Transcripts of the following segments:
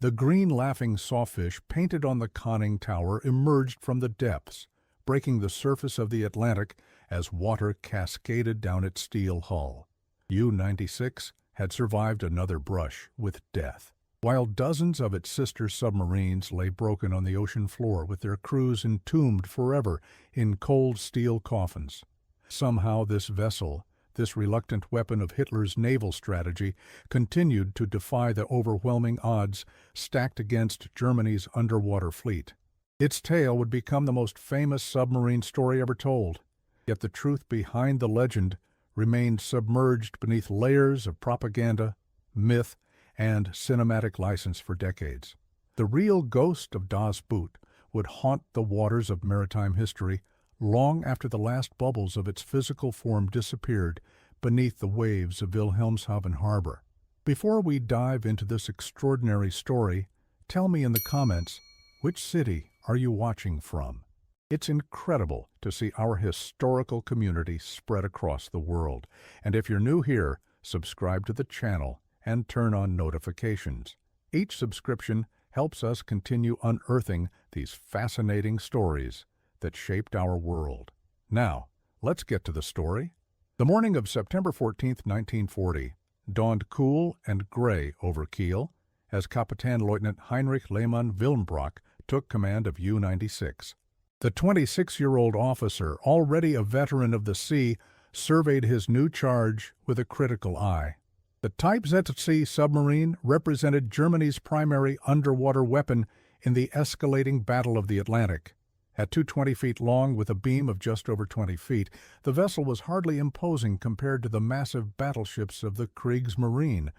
The green laughing sawfish painted on the conning tower emerged from the depths, breaking the surface of the Atlantic as water cascaded down its steel hull. U-96 had survived another brush with death, while dozens of its sister submarines lay broken on the ocean floor with their crews entombed forever in cold steel coffins. Somehow this vessel, this reluctant weapon of Hitler's naval strategy, continued to defy the overwhelming odds stacked against Germany's underwater fleet. Its tale would become the most famous submarine story ever told, yet the truth behind the legend remained submerged beneath layers of propaganda, myth, and cinematic license for decades. The real ghost of Das Boot would haunt the waters of maritime history long after the last bubbles of its physical form disappeared beneath the waves of Wilhelmshaven harbor. Before we dive into this extraordinary story, tell me in the comments, which city are you watching from? It's incredible to see our historical community spread across the world. And if you're new here, subscribe to the channel and turn on notifications. Each subscription helps us continue unearthing these fascinating stories that shaped our world. Now, let's get to the story. The morning of September 14, 1940, dawned cool and gray over Kiel as Kapitänleutnant Heinrich Lehmann Wilmbrock took command of U-96. The 26-year-old officer, already a veteran of the sea, surveyed his new charge with a critical eye. The Type ZC submarine represented Germany's primary underwater weapon in the escalating Battle of the Atlantic. At 220 feet long with a beam of just over 20 feet, the vessel was hardly imposing compared to the massive battleships of the Kriegsmarine,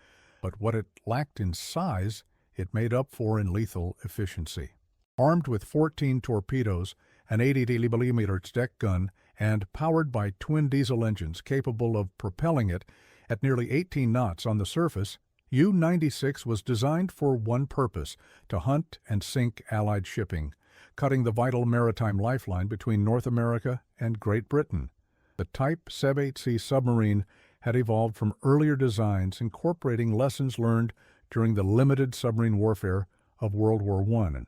but what it lacked in size, it made up for in lethal efficiency. Armed with 14 torpedoes, an 80mm deck gun, and powered by twin diesel engines capable of propelling it at nearly 18 knots on the surface, U-96 was designed for one purpose: to hunt and sink Allied shipping, cutting the vital maritime lifeline between North America and Great Britain. The Type ZC submarine had evolved from earlier designs incorporating lessons learned during the limited submarine warfare of World War I.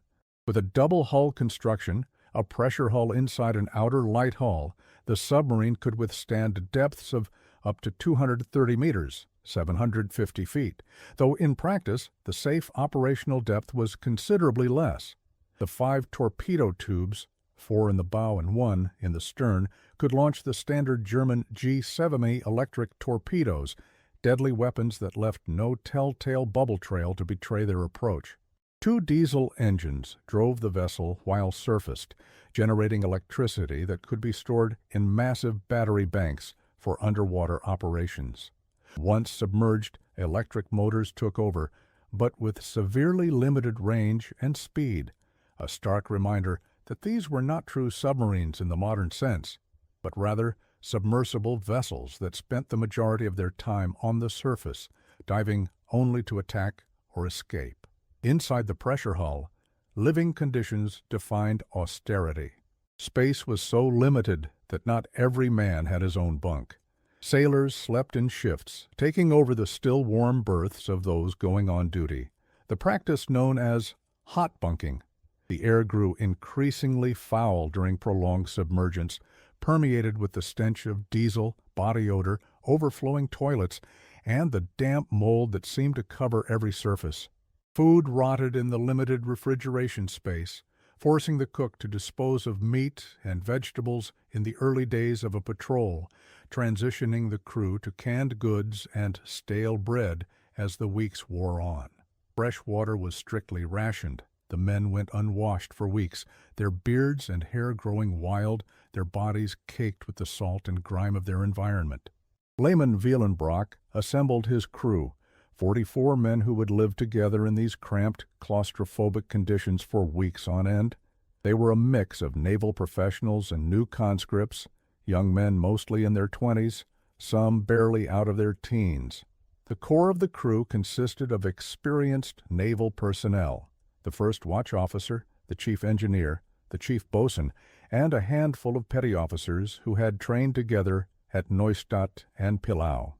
With a double hull construction, a pressure hull inside an outer light hull, the submarine could withstand depths of up to 230 meters, 750 feet, though in practice the safe operational depth was considerably less. The 5 torpedo tubes, 4 in the bow and 1 in the stern, could launch the standard German G7A electric torpedoes, deadly weapons that left no telltale bubble trail to betray their approach. 2 diesel engines drove the vessel while surfaced, generating electricity that could be stored in massive battery banks for underwater operations. Once submerged, electric motors took over, but with severely limited range and speed. A stark reminder that these were not true submarines in the modern sense, but rather submersible vessels that spent the majority of their time on the surface, diving only to attack or escape. Inside the pressure hull, living conditions defined austerity. Space was so limited that not every man had his own bunk. Sailors slept in shifts, taking over the still warm berths of those going on duty, the practice known as hot bunking. The air grew increasingly foul during prolonged submergence, permeated with the stench of diesel, body odor, overflowing toilets, and the damp mold that seemed to cover every surface. Food rotted in the limited refrigeration space, forcing the cook to dispose of meat and vegetables in the early days of a patrol, transitioning the crew to canned goods and stale bread as the weeks wore on. Fresh water was strictly rationed. The men went unwashed for weeks, their beards and hair growing wild, their bodies caked with the salt and grime of their environment. Lehmann Wilmbrock assembled his crew, 44 men who would live together in these cramped, claustrophobic conditions for weeks on end. They were a mix of naval professionals and new conscripts, young men mostly in their 20s, some barely out of their teens. The core of the crew consisted of experienced naval personnel: the first watch officer, the chief engineer, the chief boatswain, and a handful of petty officers who had trained together at Neustadt and Pillau.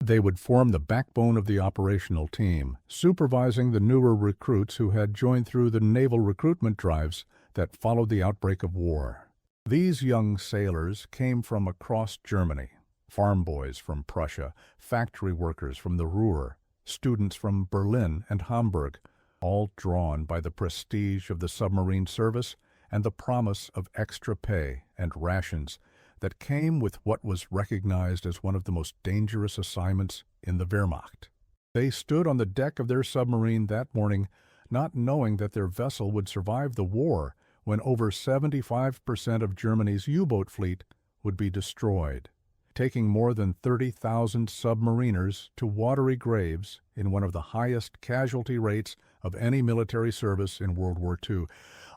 They would form the backbone of the operational team, supervising the newer recruits who had joined through the naval recruitment drives that followed the outbreak of war. These young sailors came from across Germany, farm boys from Prussia, factory workers from the Ruhr, students from Berlin and Hamburg, all drawn by the prestige of the submarine service and the promise of extra pay and rations that came with what was recognized as one of the most dangerous assignments in the Wehrmacht. They stood on the deck of their submarine that morning, not knowing that their vessel would survive the war when over 75% of Germany's U-boat fleet would be destroyed, taking more than 30,000 submariners to watery graves in one of the highest casualty rates of any military service in World War II.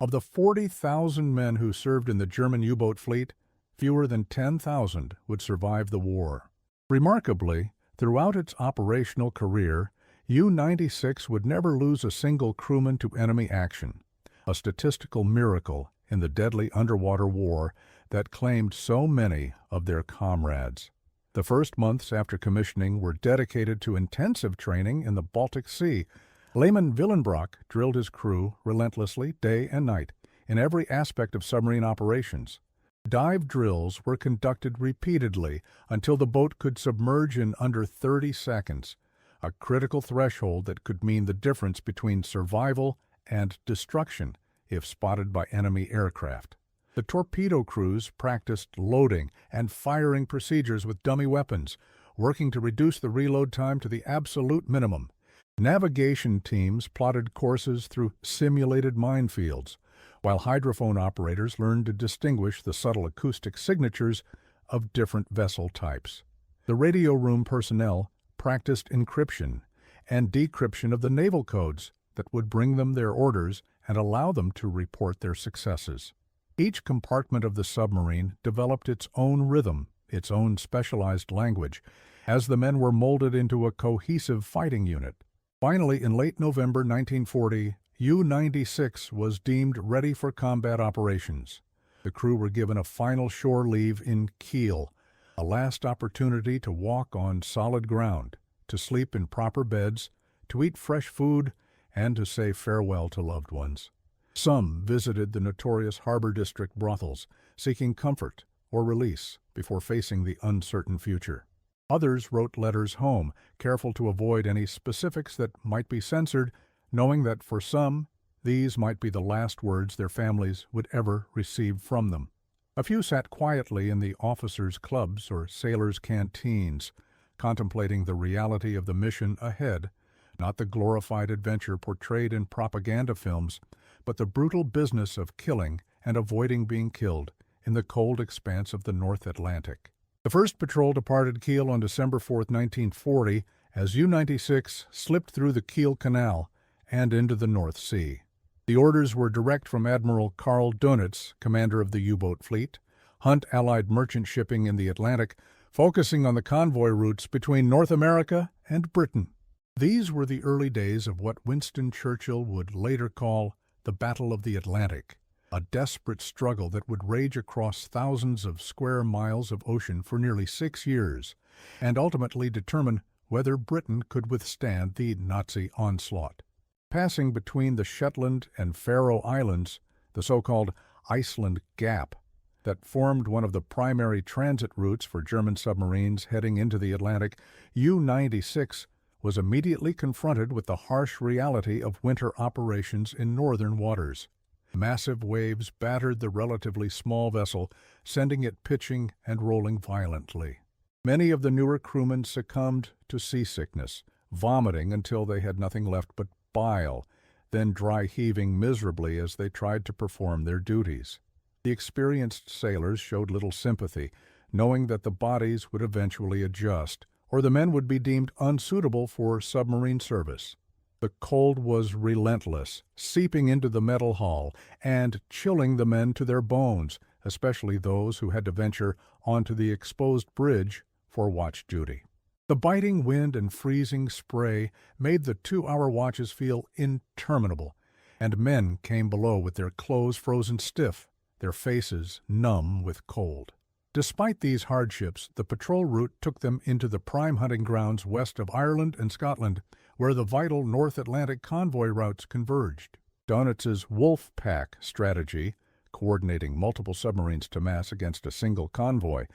Of the 40,000 men who served in the German U-boat fleet, fewer than 10,000 would survive the war. Remarkably, throughout its operational career, U-96 would never lose a single crewman to enemy action, a statistical miracle in the deadly underwater war that claimed so many of their comrades. The first months after commissioning were dedicated to intensive training in the Baltic Sea. Lehman Willenbrock drilled his crew relentlessly day and night in every aspect of submarine operations. Dive drills were conducted repeatedly until the boat could submerge in under 30 seconds, a critical threshold that could mean the difference between survival and destruction if spotted by enemy aircraft. The torpedo crews practiced loading and firing procedures with dummy weapons, working to reduce the reload time to the absolute minimum. Navigation teams plotted courses through simulated minefields, while hydrophone operators learned to distinguish the subtle acoustic signatures of different vessel types. The radio room personnel practiced encryption and decryption of the naval codes that would bring them their orders and allow them to report their successes. Each compartment of the submarine developed its own rhythm, its own specialized language, as the men were molded into a cohesive fighting unit. Finally, in late November 1940, U-96 was deemed ready for combat operations. The crew were given a final shore leave in Kiel, a last opportunity to walk on solid ground, to sleep in proper beds, to eat fresh food, and to say farewell to loved ones. Some visited the notorious Harbor District brothels, seeking comfort or release before facing the uncertain future. Others wrote letters home, careful to avoid any specifics that might be censored, knowing that for some, these might be the last words their families would ever receive from them. A few sat quietly in the officers' clubs or sailors' canteens, contemplating the reality of the mission ahead, not the glorified adventure portrayed in propaganda films, but the brutal business of killing and avoiding being killed in the cold expanse of the North Atlantic. The first patrol departed Kiel on December 4, 1940, as U-96 slipped through the Kiel Canal and into the North Sea. The orders were direct from Admiral Karl Dönitz, commander of the U-boat fleet, Hunt Allied merchant shipping in the Atlantic, focusing on the convoy routes between North America and Britain. These were the early days of what Winston Churchill would later call the Battle of the Atlantic, a desperate struggle that would rage across thousands of square miles of ocean for nearly 6 years, and ultimately determine whether Britain could withstand the Nazi onslaught. Passing between the Shetland and Faroe Islands, the so-called Iceland Gap, that formed one of the primary transit routes for German submarines heading into the Atlantic, U-96 was immediately confronted with the harsh reality of winter operations in northern waters. Massive waves battered the relatively small vessel, sending it pitching and rolling violently. Many of the newer crewmen succumbed to seasickness, vomiting until they had nothing left but bile, then dry heaving miserably as they tried to perform their duties. The experienced sailors showed little sympathy, knowing that the bodies would eventually adjust, or the men would be deemed unsuitable for submarine service. The cold was relentless, seeping into the metal hull and chilling the men to their bones, especially those who had to venture onto the exposed bridge for watch duty. The biting wind and freezing spray made the 2-hour watches feel interminable, and men came below with their clothes frozen stiff, their faces numb with cold. Despite these hardships, the patrol route took them into the prime hunting grounds west of Ireland and Scotland, where the vital North Atlantic convoy routes converged. Donitz's Wolf Pack strategy, coordinating multiple submarines to mass against a single convoy,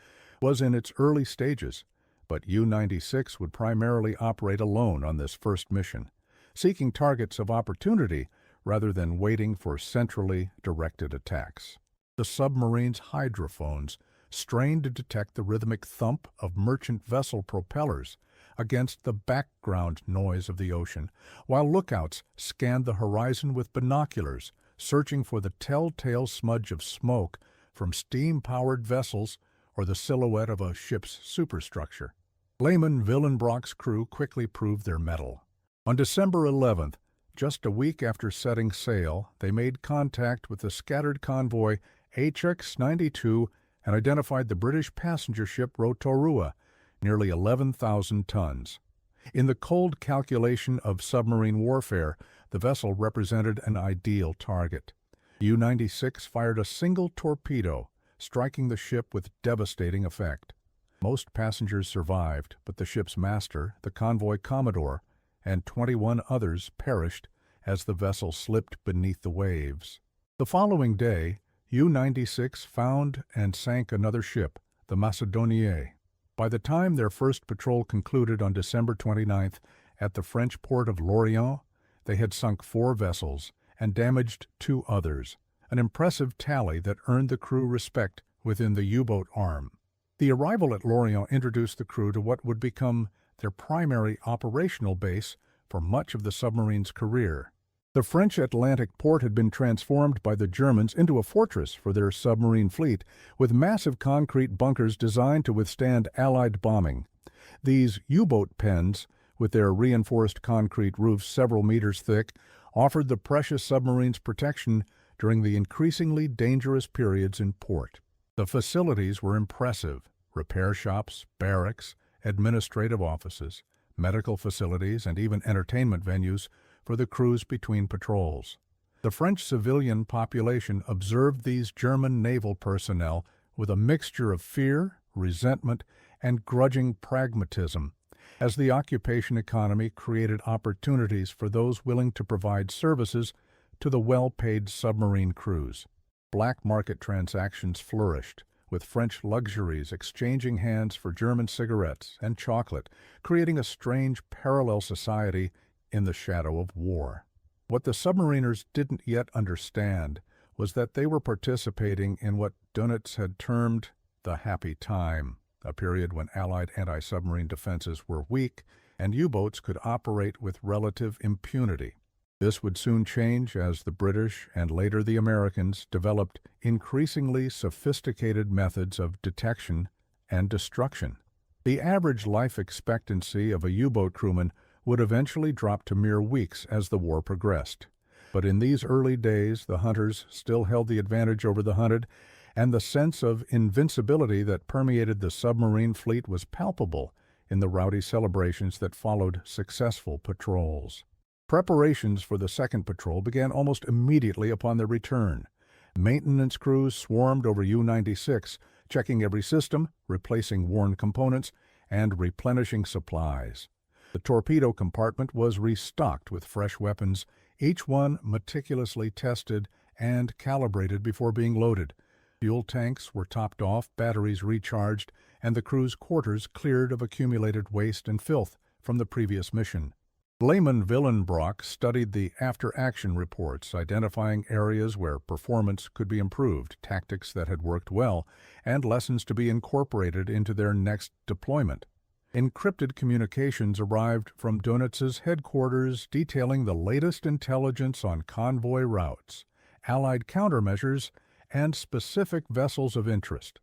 was in its early stages, but U-96 would primarily operate alone on this first mission, seeking targets of opportunity rather than waiting for centrally directed attacks. The submarine's hydrophones strained to detect the rhythmic thump of merchant vessel propellers against the background noise of the ocean, while lookouts scanned the horizon with binoculars, searching for the telltale smudge of smoke from steam-powered vessels or the silhouette of a ship's superstructure. Lehman Willenbrock's crew quickly proved their mettle. On December 11th, just a week after setting sail, they made contact with the scattered convoy HX-92 and identified the British passenger ship Rotorua, nearly 11,000 tons. In the cold calculation of submarine warfare, the vessel represented an ideal target. U-96 fired a single torpedo, striking the ship with devastating effect. Most passengers survived, but the ship's master, the convoy commodore, and 21 others perished as the vessel slipped beneath the waves. The following day, U-96 found and sank another ship, the Macedonier. By the time their first patrol concluded on December 29th at the French port of Lorient, they had sunk 4 vessels and damaged 2 others, an impressive tally that earned the crew respect within the U-boat arm. The arrival at Lorient introduced the crew to what would become their primary operational base for much of the submarine's career. The French Atlantic port had been transformed by the Germans into a fortress for their submarine fleet, with massive concrete bunkers designed to withstand Allied bombing. These U-boat pens, with their reinforced concrete roofs several meters thick, offered the precious submarines protection during the increasingly dangerous periods in port. The facilities were impressive: repair shops, barracks, administrative offices, medical facilities, and even entertainment venues for the crews between patrols. The French civilian population observed these German naval personnel with a mixture of fear, resentment, and grudging pragmatism, as the occupation economy created opportunities for those willing to provide services to the well-paid submarine crews. Black market transactions flourished, with French luxuries exchanging hands for German cigarettes and chocolate, creating a strange parallel society in the shadow of war. What the submariners didn't yet understand was that they were participating in what Dönitz had termed the happy time, a period when Allied anti-submarine defenses were weak and U-boats could operate with relative impunity. This would soon change as the British and later the Americans developed increasingly sophisticated methods of detection and destruction. The average life expectancy of a U-boat crewman would eventually drop to mere weeks as the war progressed. But in these early days, the hunters still held the advantage over the hunted, and the sense of invincibility that permeated the submarine fleet was palpable in the rowdy celebrations that followed successful patrols. Preparations for the second patrol began almost immediately upon their return. Maintenance crews swarmed over U-96, checking every system, replacing worn components, and replenishing supplies. The torpedo compartment was restocked with fresh weapons, each one meticulously tested and calibrated before being loaded. Fuel tanks were topped off, batteries recharged, and the crew's quarters cleared of accumulated waste and filth from the previous mission. Lehman Willenbrock studied the after-action reports, identifying areas where performance could be improved, tactics that had worked well, and lessons to be incorporated into their next deployment. Encrypted communications arrived from Dönitz's headquarters detailing the latest intelligence on convoy routes, Allied countermeasures, and specific vessels of interest.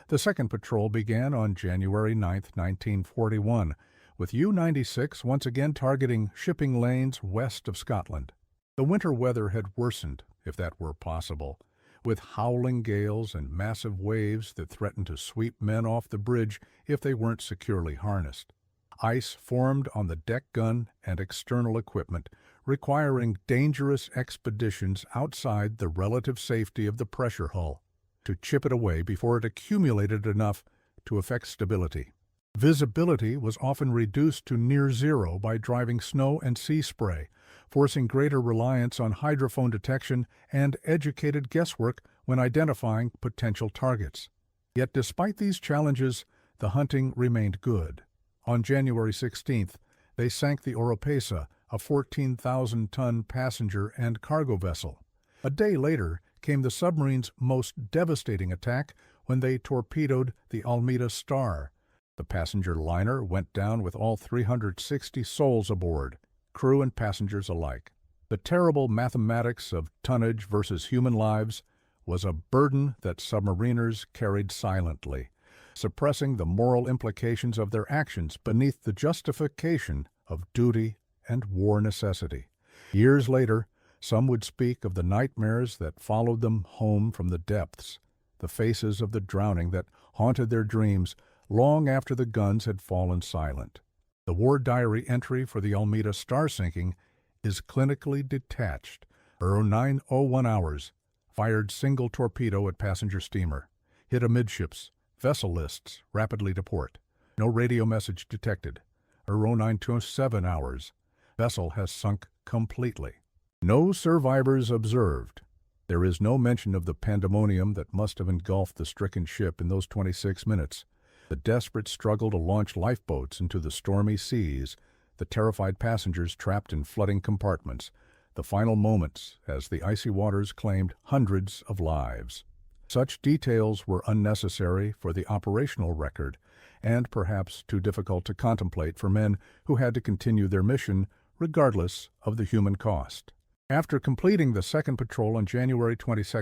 The second patrol began on January 9, 1941, with U-96 once again targeting shipping lanes west of Scotland. The winter weather had worsened, if that were possible, with howling gales and massive waves that threatened to sweep men off the bridge if they weren't securely harnessed. Ice formed on the deck gun and external equipment, requiring dangerous expeditions outside the relative safety of the pressure hull. to chip it away before it accumulated enough to affect stability. Visibility was often reduced to near zero by driving snow and sea spray, forcing greater reliance on hydrophone detection and educated guesswork when identifying potential targets. Yet despite these challenges, the hunting remained good. On January 16th, they sank the Oropesa, a 14,000-ton passenger and cargo vessel. A day later came the submarine's most devastating attack when they torpedoed the Almeida Star. The passenger liner went down with all 360 souls aboard, crew and passengers alike. The terrible mathematics of tonnage versus human lives was a burden that submariners carried silently, suppressing the moral implications of their actions beneath the justification of duty and war necessity. Years later, some would speak of the nightmares that followed them home from the depths, the faces of the drowning that haunted their dreams long after the guns had fallen silent. The war diary entry for the Almeida Star sinking is clinically detached. 9:01 hours, fired single torpedo at passenger steamer, hit amidships, vessel lists rapidly to port. No radio message detected. 09:27 hours, vessel has sunk completely. No survivors observed. There is no mention of the pandemonium that must have engulfed the stricken ship in those 26 minutes. The desperate struggle to launch lifeboats into the stormy seas, the terrified passengers trapped in flooding compartments, the final moments as the icy waters claimed hundreds of lives. Such details were unnecessary for the operational record and perhaps too difficult to contemplate for men who had to continue their mission regardless of the human cost. After completing the second patrol on January 22,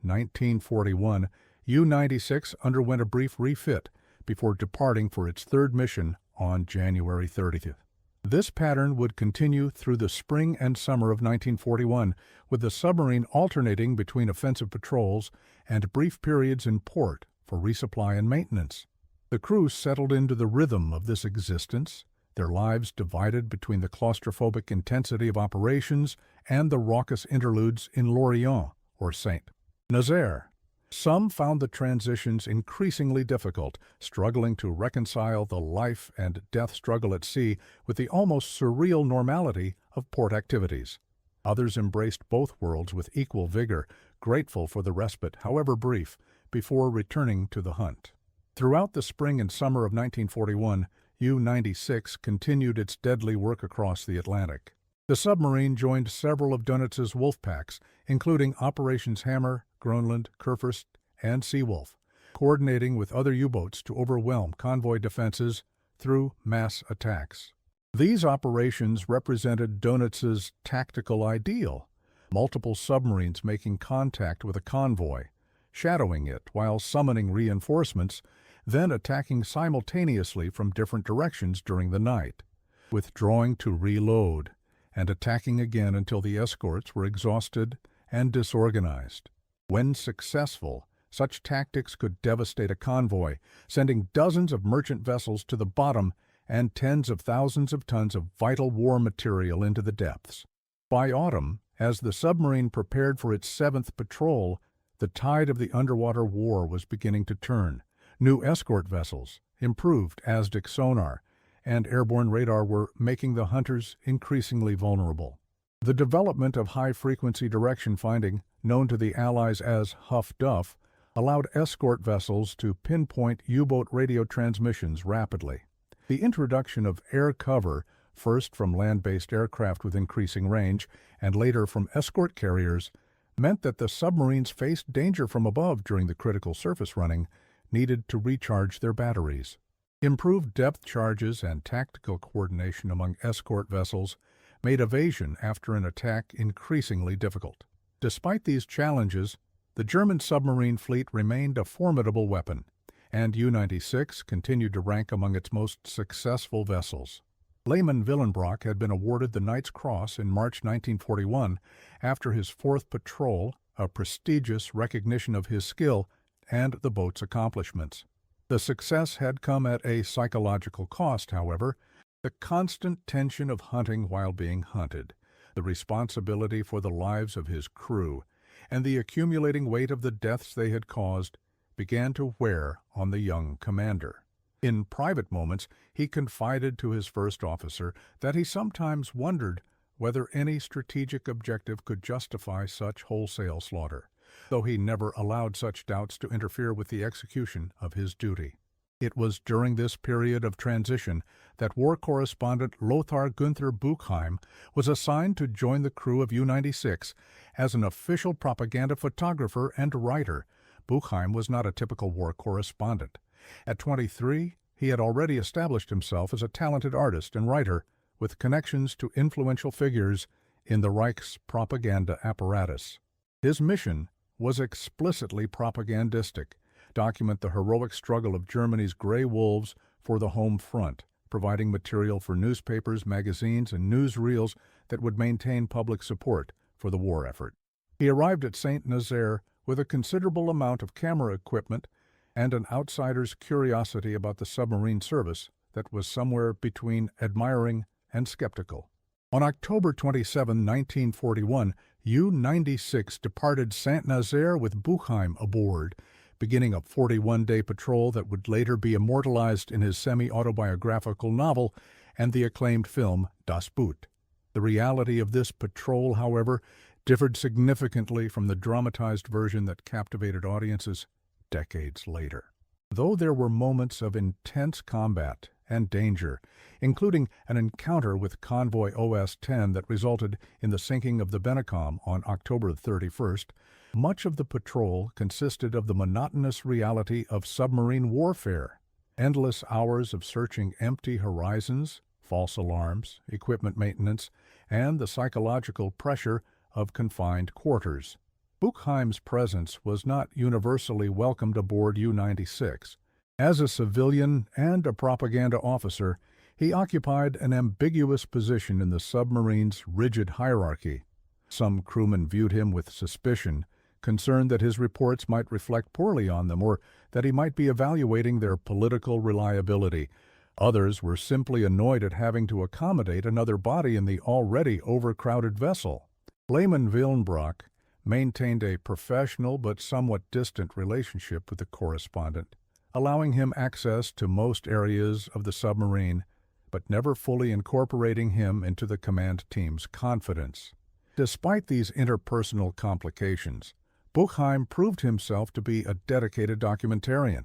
1941, U-96 underwent a brief refit before departing for its third mission on January 30th. This pattern would continue through the spring and summer of 1941, with the submarine alternating between offensive patrols and brief periods in port for resupply and maintenance. The crew settled into the rhythm of this existence, their lives divided between the claustrophobic intensity of operations and the raucous interludes in Lorient or Saint-Nazaire. Some found the transitions increasingly difficult, struggling to reconcile the life and death struggle at sea with the almost surreal normality of port activities. Others embraced both worlds with equal vigor, grateful for the respite, however brief, before returning to the hunt. Throughout the spring and summer of 1941, U-96 continued its deadly work across the Atlantic. The submarine joined several of Donitz's wolf packs, including Operations Hammer, Groenland, Kurfürst, and Seawolf, coordinating with other U-boats to overwhelm convoy defenses through mass attacks. These operations represented Donitz's tactical ideal, multiple submarines making contact with a convoy, shadowing it while summoning reinforcements, then attacking simultaneously from different directions during the night, withdrawing to reload, and attacking again until the escorts were exhausted and disorganized. When successful, such tactics could devastate a convoy, sending dozens of merchant vessels to the bottom and tens of thousands of tons of vital war material into the depths. By autumn, as the submarine prepared for its seventh patrol, the tide of the underwater war was beginning to turn. New escort vessels, improved ASDIC sonar, and airborne radar were making the hunters increasingly vulnerable. The development of high-frequency direction finding, known to the Allies as Huff Duff, allowed escort vessels to pinpoint U-boat radio transmissions rapidly. The introduction of air cover, first from land-based aircraft with increasing range and later from escort carriers, meant that the submarines faced danger from above during the critical surface running, needed to recharge their batteries. Improved depth charges and tactical coordination among escort vessels made evasion after an attack increasingly difficult. Despite these challenges, the German submarine fleet remained a formidable weapon, and U-96 continued to rank among its most successful vessels. Lehmann Willenbrock had been awarded the Knight's Cross in March 1941 after his fourth patrol, a prestigious recognition of his skill and the boat's accomplishments. The success had come at a psychological cost, however, the constant tension of hunting while being hunted, the responsibility for the lives of his crew, and the accumulating weight of the deaths they had caused began to wear on the young commander. In private moments, he confided to his first officer that he sometimes wondered whether any strategic objective could justify such wholesale slaughter, though he never allowed such doubts to interfere with the execution of his duty. It was during this period of transition that war correspondent Lothar Günther Buchheim was assigned to join the crew of U-96 as an official propaganda photographer and writer. Buchheim was not a typical war correspondent. At 23, he had already established himself as a talented artist and writer with connections to influential figures in the Reich's propaganda apparatus. His mission was explicitly propagandistic: document the heroic struggle of Germany's Grey Wolves for the home front, providing material for newspapers, magazines, and newsreels that would maintain public support for the war effort. He arrived at Saint-Nazaire with a considerable amount of camera equipment and an outsider's curiosity about the submarine service that was somewhere between admiring and skeptical. On October 27, 1941, U-96 departed Saint-Nazaire with Buchheim aboard, beginning a 41-day patrol that would later be immortalized in his semi-autobiographical novel and the acclaimed film Das Boot. The reality of this patrol, however, differed significantly from the dramatized version that captivated audiences decades later. Though there were moments of intense combat and danger, including an encounter with convoy OS-10 that resulted in the sinking of the Benecom on October 31st, much of the patrol consisted of the monotonous reality of submarine warfare. Endless hours of searching empty horizons, false alarms, equipment maintenance, and the psychological pressure of confined quarters. Buchheim's presence was not universally welcomed aboard U-96. As a civilian and a propaganda officer, he occupied an ambiguous position in the submarine's rigid hierarchy. Some crewmen viewed him with suspicion, concerned that his reports might reflect poorly on them or that he might be evaluating their political reliability. Others were simply annoyed at having to accommodate another body in the already overcrowded vessel. Lehman Willenbrock maintained a professional but somewhat distant relationship with the correspondent, allowing him access to most areas of the submarine, but never fully incorporating him into the command team's confidence. Despite these interpersonal complications, Buchheim proved himself to be a dedicated documentarian.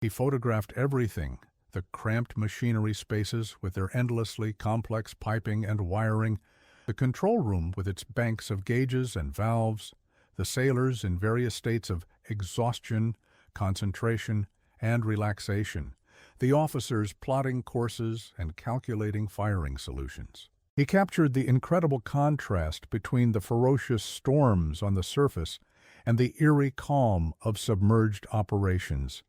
He photographed everything: the cramped machinery spaces with their endlessly complex piping and wiring, the control room with its banks of gauges and valves, the sailors in various states of exhaustion, concentration, and relaxation, the officers plotting courses and calculating firing solutions. He captured the incredible contrast between the ferocious storms on the surface and the eerie calm of submerged operations,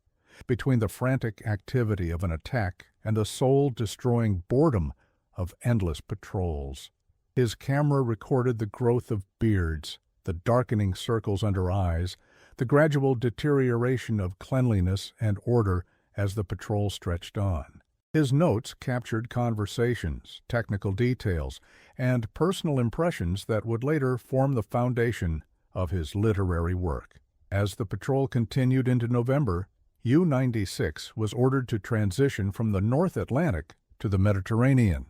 between the frantic activity of an attack and the soul-destroying boredom of endless patrols. His camera recorded the growth of beards, the darkening circles under eyes, the gradual deterioration of cleanliness and order as the patrol stretched on. His notes captured conversations, technical details, and personal impressions that would later form the foundation of his literary work. As the patrol continued into November, U-96 was ordered to transition from the North Atlantic to the Mediterranean,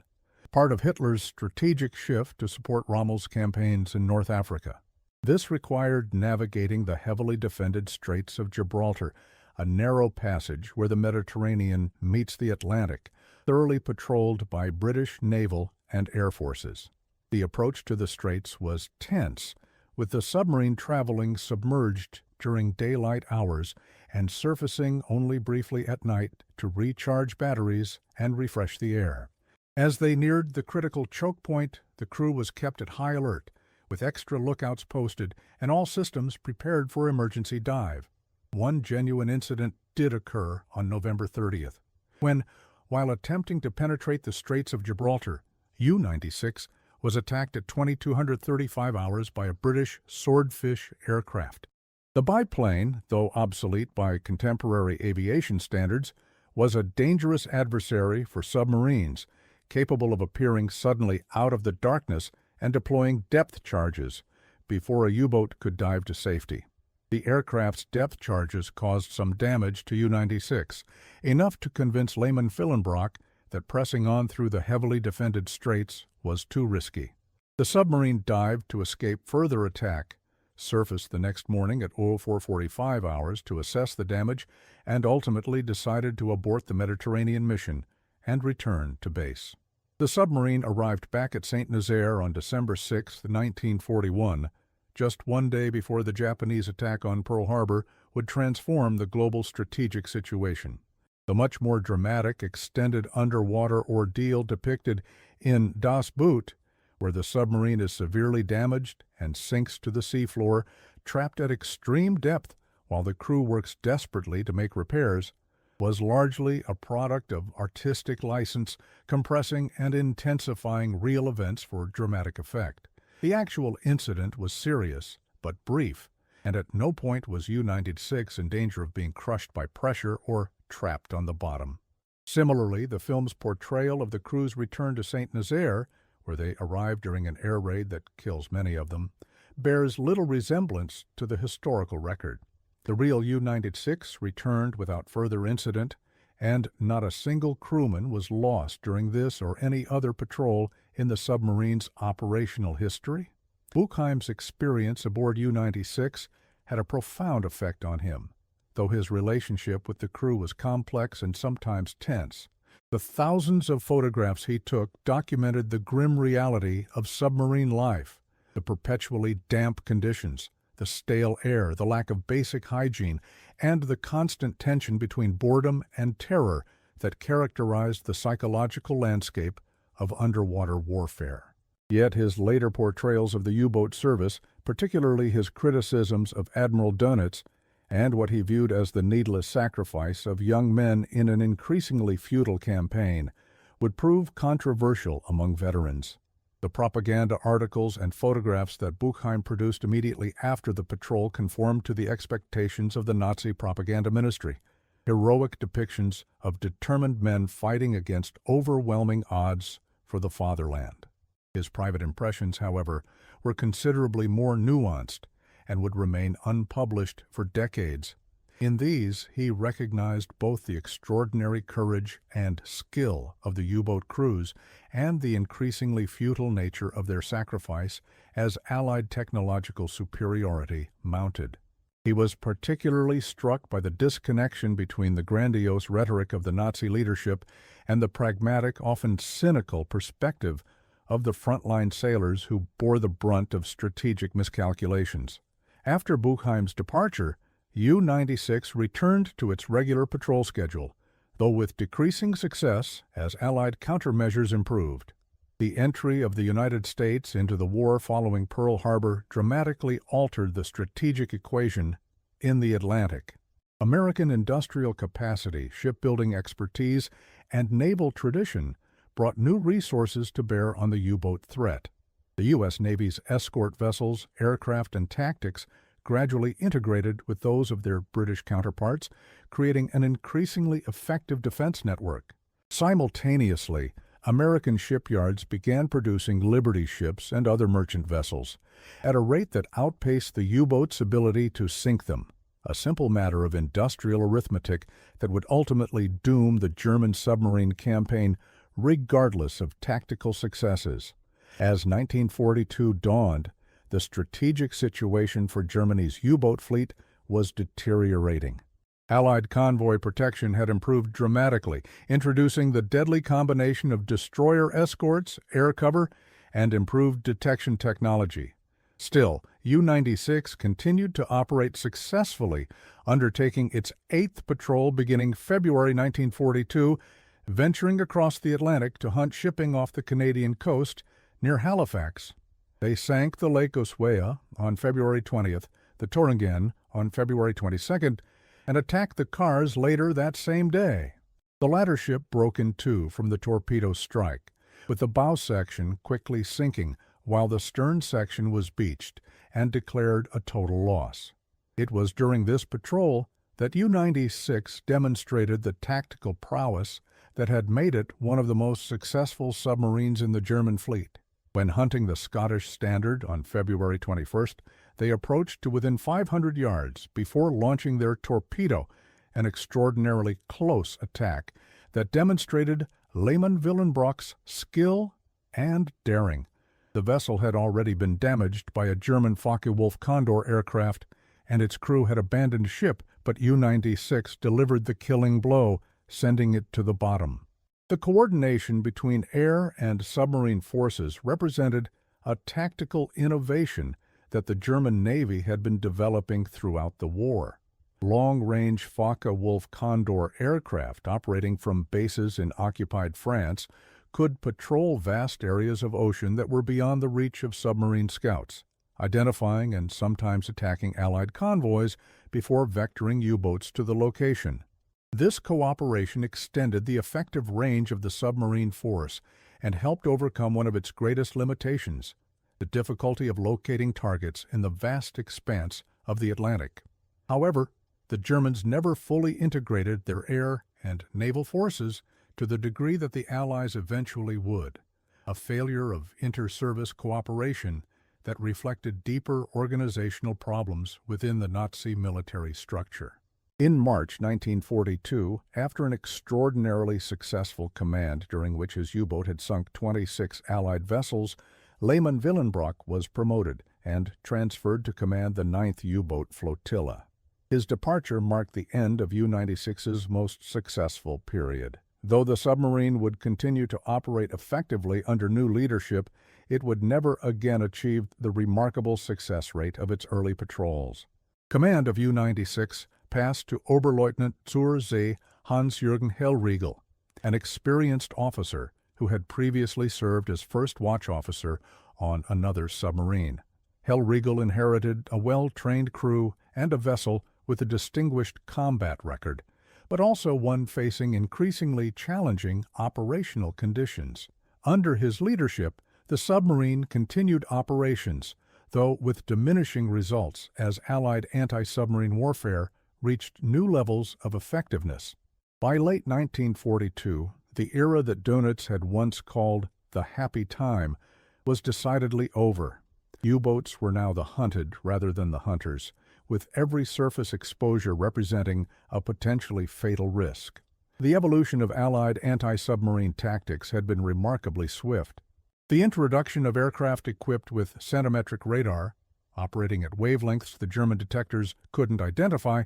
part of Hitler's strategic shift to support Rommel's campaigns in North Africa. This required navigating the heavily defended Straits of Gibraltar, a narrow passage where the Mediterranean meets the Atlantic, thoroughly patrolled by British naval and air forces. The approach to the straits was tense, with the submarine traveling submerged during daylight hours and surfacing only briefly at night to recharge batteries and refresh the air. As they neared the critical choke point, the crew was kept at high alert, with extra lookouts posted and all systems prepared for emergency dive. One genuine incident did occur on November 30th, when, while attempting to penetrate the Straits of Gibraltar, U-96 was attacked at 2235 hours by a British Swordfish aircraft. The biplane, though obsolete by contemporary aviation standards, was a dangerous adversary for submarines, capable of appearing suddenly out of the darkness and deploying depth charges, before a U-boat could dive to safety. The aircraft's depth charges caused some damage to U-96, enough to convince Lehman Fillenbrock that pressing on through the heavily defended straits was too risky. The submarine dived to escape further attack, surfaced the next morning at 04:45 hours to assess the damage, and ultimately decided to abort the Mediterranean mission and return to base. The submarine arrived back at St. Nazaire on December 6, 1941, just one day before the Japanese attack on Pearl Harbor would transform the global strategic situation. The much more dramatic, extended underwater ordeal depicted in Das Boot, where the submarine is severely damaged and sinks to the seafloor, trapped at extreme depth while the crew works desperately to make repairs, was largely a product of artistic license, compressing and intensifying real events for dramatic effect. The actual incident was serious, but brief, and at no point was U-96 in danger of being crushed by pressure or trapped on the bottom. Similarly, the film's portrayal of the crew's return to St. Nazaire, where they arrived during an air raid that kills many of them, bears little resemblance to the historical record. The real U-96 returned without further incident, and not a single crewman was lost during this or any other patrol in the submarine's operational history. Buchheim's experience aboard U-96 had a profound effect on him, though his relationship with the crew was complex and sometimes tense. The thousands of photographs he took documented the grim reality of submarine life, the perpetually damp conditions, the stale air, the lack of basic hygiene, and the constant tension between boredom and terror that characterized the psychological landscape of underwater warfare. Yet his later portrayals of the U-boat service, particularly his criticisms of Admiral Dönitz, and what he viewed as the needless sacrifice of young men in an increasingly futile campaign, would prove controversial among veterans. The propaganda articles and photographs that Buchheim produced immediately after the patrol conformed to the expectations of the Nazi propaganda ministry, heroic depictions of determined men fighting against overwhelming odds for the fatherland. His private impressions, however, were considerably more nuanced and would remain unpublished for decades. In these, he recognized both the extraordinary courage and skill of the U-boat crews and the increasingly futile nature of their sacrifice as Allied technological superiority mounted. He was particularly struck by the disconnection between the grandiose rhetoric of the Nazi leadership and the pragmatic, often cynical perspective of the frontline sailors who bore the brunt of strategic miscalculations. After Buchheim's departure, U-96 returned to its regular patrol schedule, though with decreasing success as Allied countermeasures improved. The entry of the United States into the war following Pearl Harbor dramatically altered the strategic equation in the Atlantic. American industrial capacity, shipbuilding expertise, and naval tradition brought new resources to bear on the U-boat threat. The U.S. Navy's escort vessels, aircraft, and tactics gradually integrated with those of their British counterparts, creating an increasingly effective defense network. Simultaneously, American shipyards began producing Liberty ships and other merchant vessels at a rate that outpaced the U-boat's ability to sink them, a simple matter of industrial arithmetic that would ultimately doom the German submarine campaign regardless of tactical successes. As 1942 dawned, the strategic situation for Germany's U-boat fleet was deteriorating. Allied convoy protection had improved dramatically, introducing the deadly combination of destroyer escorts, air cover, and improved detection technology. Still, U-96 continued to operate successfully, undertaking its 8th patrol beginning February 1942, venturing across the Atlantic to hunt shipping off the Canadian coast near Halifax. They sank the Lake Oswego on February 20th, the Torringen on February 22nd, and attacked the Kars later that same day. The latter ship broke in two from the torpedo strike, with the bow section quickly sinking while the stern section was beached and declared a total loss. It was during this patrol that U-96 demonstrated the tactical prowess that had made it one of the most successful submarines in the German fleet. When hunting the Scottish Standard on February 21st, they approached to within 500 yards before launching their torpedo, an extraordinarily close attack that demonstrated Lehman Willenbrock's skill and daring. The vessel had already been damaged by a German Focke-Wulf Condor aircraft, and its crew had abandoned ship, but U-96 delivered the killing blow, sending it to the bottom. The coordination between air and submarine forces represented a tactical innovation that the German Navy had been developing throughout the war. Long-range Focke-Wulf Condor aircraft operating from bases in occupied France could patrol vast areas of ocean that were beyond the reach of submarine scouts, identifying and sometimes attacking Allied convoys before vectoring U-boats to the location. This cooperation extended the effective range of the submarine force and helped overcome one of its greatest limitations, the difficulty of locating targets in the vast expanse of the Atlantic. However, the Germans never fully integrated their air and naval forces to the degree that the Allies eventually would, a failure of inter-service cooperation that reflected deeper organizational problems within the Nazi military structure. In March 1942, after an extraordinarily successful command during which his U-boat had sunk 26 Allied vessels, Lehman Willenbrock was promoted and transferred to command the 9th U-boat flotilla. His departure marked the end of U-96's most successful period. Though the submarine would continue to operate effectively under new leadership, it would never again achieve the remarkable success rate of its early patrols. Command of U-96 passed to Oberleutnant zur See Hans-Jürgen Hellriegel, an experienced officer who had previously served as first watch officer on another submarine. Hellriegel inherited a well-trained crew and a vessel with a distinguished combat record, but also one facing increasingly challenging operational conditions. Under his leadership, the submarine continued operations, though with diminishing results as Allied anti-submarine warfare reached new levels of effectiveness. By late 1942, the era that Dönitz had once called the happy time was decidedly over. U-boats were now the hunted rather than the hunters, with every surface exposure representing a potentially fatal risk. The evolution of Allied anti-submarine tactics had been remarkably swift. The introduction of aircraft equipped with centimetric radar, operating at wavelengths the German detectors couldn't identify,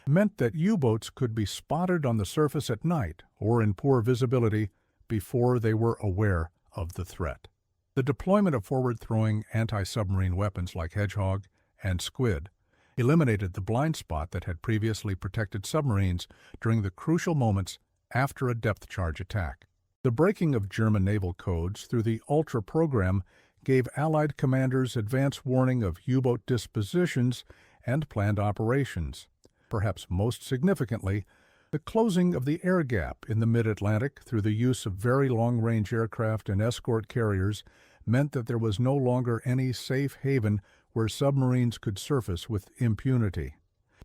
meant that U-boats could be spotted on the surface at night or in poor visibility before they were aware of the threat. The deployment of forward-throwing anti-submarine weapons like Hedgehog and Squid eliminated the blind spot that had previously protected submarines during the crucial moments after a depth-charge attack. The breaking of German naval codes through the Ultra program gave Allied commanders advance warning of U-boat dispositions and planned operations. Perhaps most significantly, the closing of the air gap in the mid-Atlantic through the use of very long-range aircraft and escort carriers meant that there was no longer any safe haven where submarines could surface with impunity.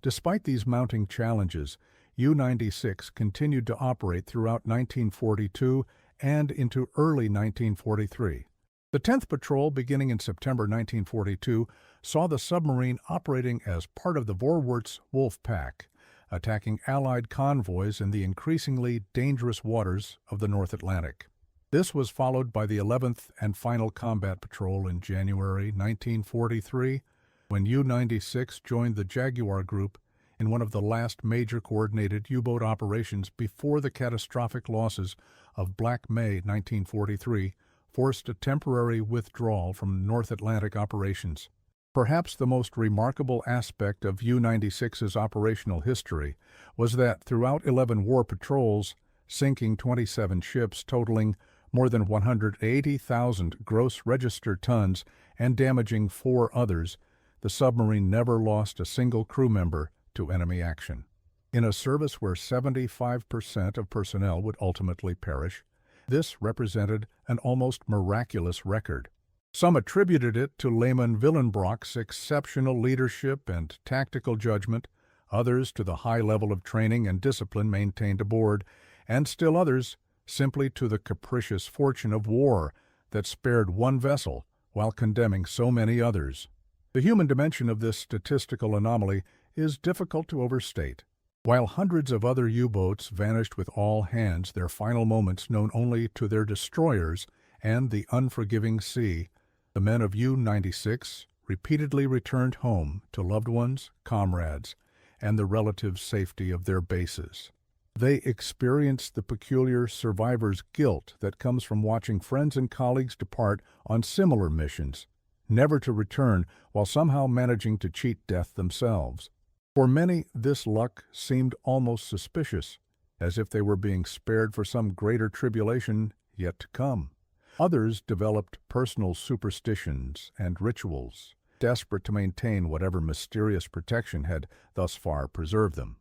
Despite these mounting challenges, U-96 continued to operate throughout 1942 and into early 1943. The 10th Patrol, beginning in September 1942, saw the submarine operating as part of the Vorwärts Wolf Pack, attacking Allied convoys in the increasingly dangerous waters of the North Atlantic. This was followed by the 11th and final combat patrol in January 1943, when U-96 joined the Jaguar Group in one of the last major coordinated U-boat operations before the catastrophic losses of Black May 1943 forced a temporary withdrawal from North Atlantic operations. Perhaps the most remarkable aspect of U-96's operational history was that throughout 11 war patrols, sinking 27 ships totaling more than 180,000 gross registered tons and damaging 4 others, the submarine never lost a single crew member to enemy action. In a service where 75% of personnel would ultimately perish, this represented an almost miraculous record. Some attributed it to Lehman Willenbrock's exceptional leadership and tactical judgment, others to the high level of training and discipline maintained aboard, and still others simply to the capricious fortune of war that spared one vessel while condemning so many others. The human dimension of this statistical anomaly is difficult to overstate. While hundreds of other U-boats vanished with all hands, their final moments known only to their destroyers and the unforgiving sea, the men of U-96 repeatedly returned home to loved ones, comrades, and the relative safety of their bases. They experienced the peculiar survivor's guilt that comes from watching friends and colleagues depart on similar missions, never to return while somehow managing to cheat death themselves. For many, this luck seemed almost suspicious, as if they were being spared for some greater tribulation yet to come. Others developed personal superstitions and rituals, desperate to maintain whatever mysterious protection had thus far preserved them.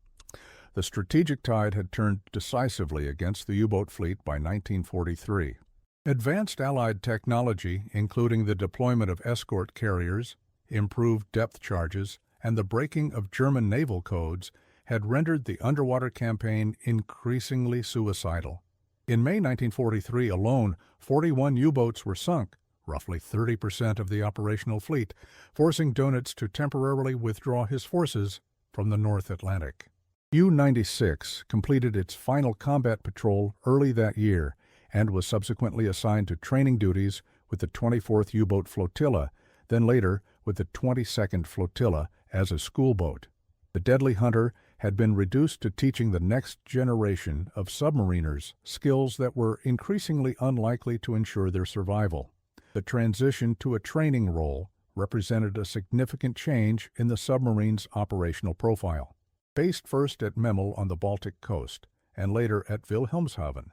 The strategic tide had turned decisively against the U-boat fleet by 1943. Advanced Allied technology, including the deployment of escort carriers, improved depth charges, and the breaking of German naval codes, had rendered the underwater campaign increasingly suicidal. In May 1943 alone, 41 U-boats were sunk, roughly 30% of the operational fleet, forcing Dönitz to temporarily withdraw his forces from the North Atlantic. U-96 completed its final combat patrol early that year and was subsequently assigned to training duties with the 24th U-boat flotilla, then later with the 22nd Flotilla as a schoolboat. The deadly hunter had been reduced to teaching the next generation of submariners skills that were increasingly unlikely to ensure their survival. The transition to a training role represented a significant change in the submarine's operational profile. Based first at Memel on the Baltic coast and later at Wilhelmshaven,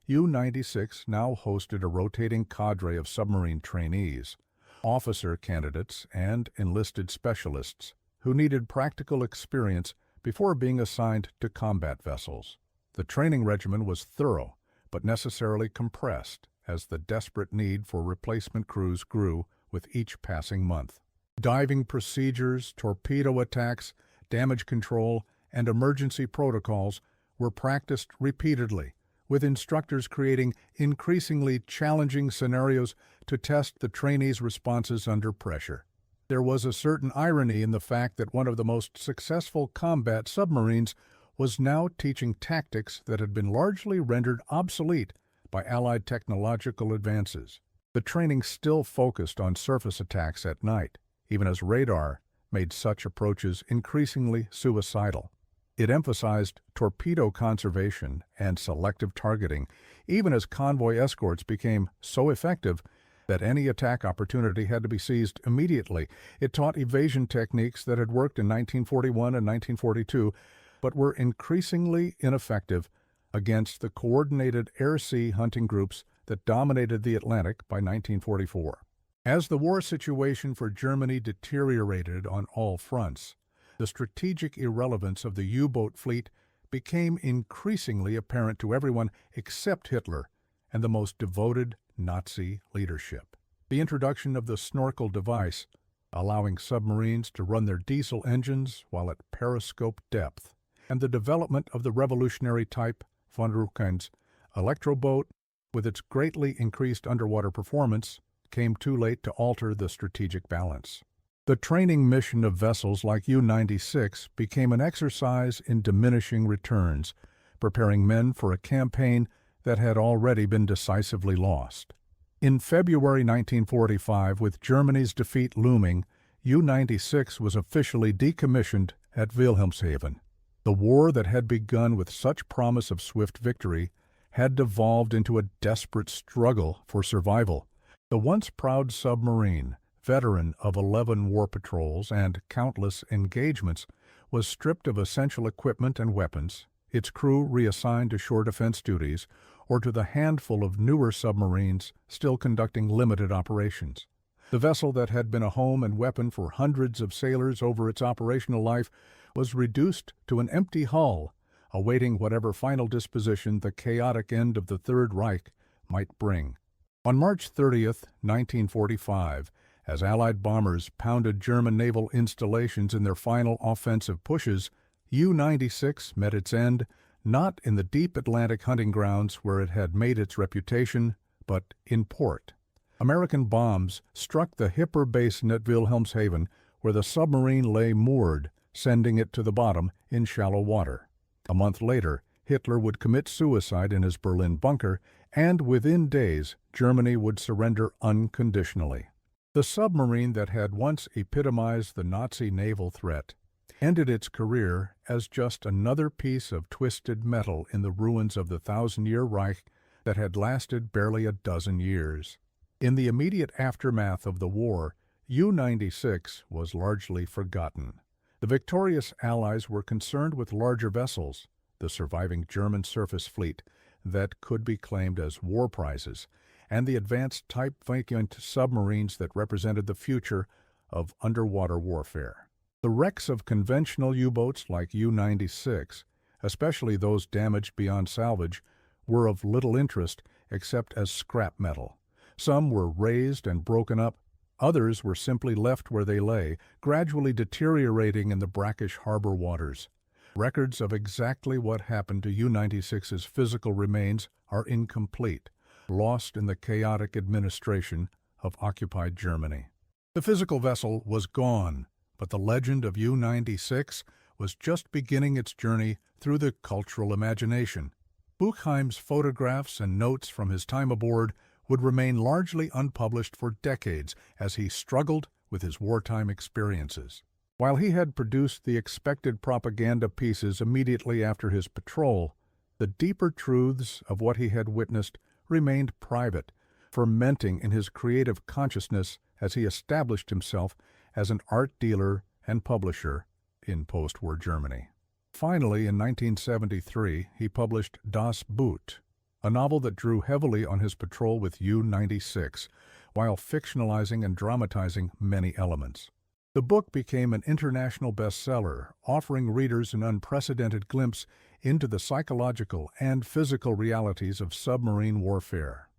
U-96 now hosted a rotating cadre of submarine trainees, officer candidates, and enlisted specialists who needed practical experience before being assigned to combat vessels. The training regimen was thorough, but necessarily compressed as the desperate need for replacement crews grew with each passing month. Diving procedures, torpedo attacks, damage control, and emergency protocols were practiced repeatedly, with instructors creating increasingly challenging scenarios to test the trainees' responses under pressure. There was a certain irony in the fact that one of the most successful combat submarines was now teaching tactics that had been largely rendered obsolete by Allied technological advances. The training still focused on surface attacks at night, even as radar made such approaches increasingly suicidal. It emphasized torpedo conservation and selective targeting, even as convoy escorts became so effective that any attack opportunity had to be seized immediately. It taught evasion techniques that had worked in 1941 and 1942, but were increasingly ineffective against the coordinated air-sea hunting groups that dominated the Atlantic by 1944. As the war situation for Germany deteriorated on all fronts, the strategic irrelevance of the U-boat fleet became increasingly apparent to everyone except Hitler and the most devoted Nazi leadership. The introduction of the snorkel device, allowing submarines to run their diesel engines while at periscope depth, and the development of the revolutionary type von Rücken's electroboat with its greatly increased underwater performance came too late to alter the strategic balance. The training mission of vessels like U-96 became an exercise in diminishing returns, preparing men for a campaign that had already been decisively lost. In February 1945, with Germany's defeat looming, U-96 was officially decommissioned at Wilhelmshaven. The war that had begun with such promise of swift victory had devolved into a desperate struggle for survival. The once proud submarine, veteran of 11 war patrols and countless engagements, was stripped of essential equipment and weapons, its crew reassigned to shore defense duties, or to the handful of newer submarines still conducting limited operations. The vessel that had been a home and weapon for hundreds of sailors over its operational life was reduced to an empty hull, awaiting whatever final disposition the chaotic end of the Third Reich might bring. On March 30, 1945, as Allied bombers pounded German naval installations in their final offensive pushes, U-96 met its end, not in the deep Atlantic hunting grounds where it had made its reputation, but in port. American bombs struck the Hipper basin at Wilhelmshaven, where the submarine lay moored, sending it to the bottom in shallow water. A month later, Hitler would commit suicide in his Berlin bunker, and within days, Germany would surrender unconditionally. The submarine that had once epitomized the Nazi naval threat ended its career as just another piece of twisted metal in the ruins of the thousand-year Reich that had lasted barely a dozen years. In the immediate aftermath of the war, U-96 was largely forgotten. The victorious Allies were concerned with larger vessels, the surviving German surface fleet that could be claimed as war prizes, and the advanced Type Valiant submarines that represented the future of underwater warfare. The wrecks of conventional U-boats like U-96, especially those damaged beyond salvage, were of little interest except as scrap metal. Some were razed and broken up, others were simply left where they lay, gradually deteriorating in the brackish harbor waters. Records of exactly what happened to U-96's physical remains are incomplete, lost in the chaotic administration of occupied Germany. The physical vessel was gone, but the legend of U-96 was just beginning its journey through the cultural imagination. Buchheim's photographs and notes from his time aboard would remain largely unpublished for decades as he struggled with his wartime experiences. While he had produced the expected propaganda pieces immediately after his patrol, the deeper truths of what he had witnessed remained private, fermenting in his creative consciousness as he established himself as an art dealer and publisher in post-war Germany. Finally, in 1973, he published Das Boot, a novel that drew heavily on his patrol with U-96, while fictionalizing and dramatizing many elements. The book became an international bestseller, offering readers an unprecedented glimpse into the psychological and physical realities of submarine warfare.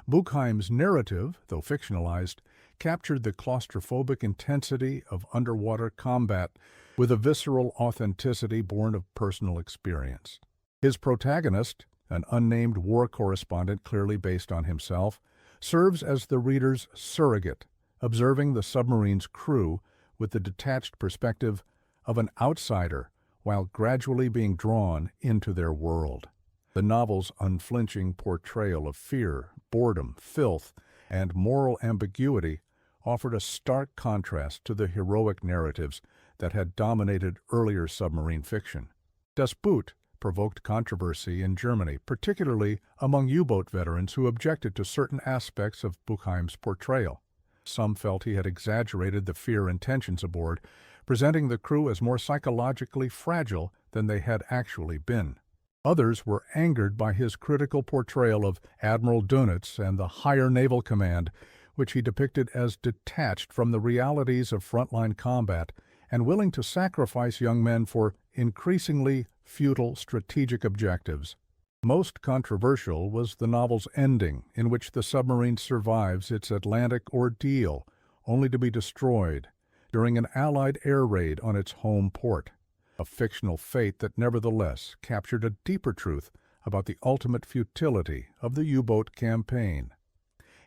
Buchheim's narrative, though fictionalized, captured the claustrophobic intensity of underwater combat with a visceral authenticity born of personal experience. His protagonist, an unnamed war correspondent clearly based on himself, serves as the reader's surrogate, observing the submarine's crew with the detached perspective of an outsider while gradually being drawn into their world. The novel's unflinching portrayal of fear, boredom, filth, and moral ambiguity offered a stark contrast to the heroic narratives that had dominated earlier submarine fiction. Das Boot provoked controversy in Germany, particularly among U-boat veterans who objected to certain aspects of Buchheim's portrayal. Some felt he had exaggerated the fear and tensions aboard, presenting the crew as more psychologically fragile than they had actually been. Others were angered by his critical portrayal of Admiral Dönitz and the higher naval command, which he depicted as detached from the realities of frontline combat and willing to sacrifice young men for increasingly futile strategic objectives. Most controversial was the novel's ending, in which the submarine survives its Atlantic ordeal, only to be destroyed during an Allied air raid on its home port, a fictional fate that nevertheless captured a deeper truth about the ultimate futility of the U-boat campaign.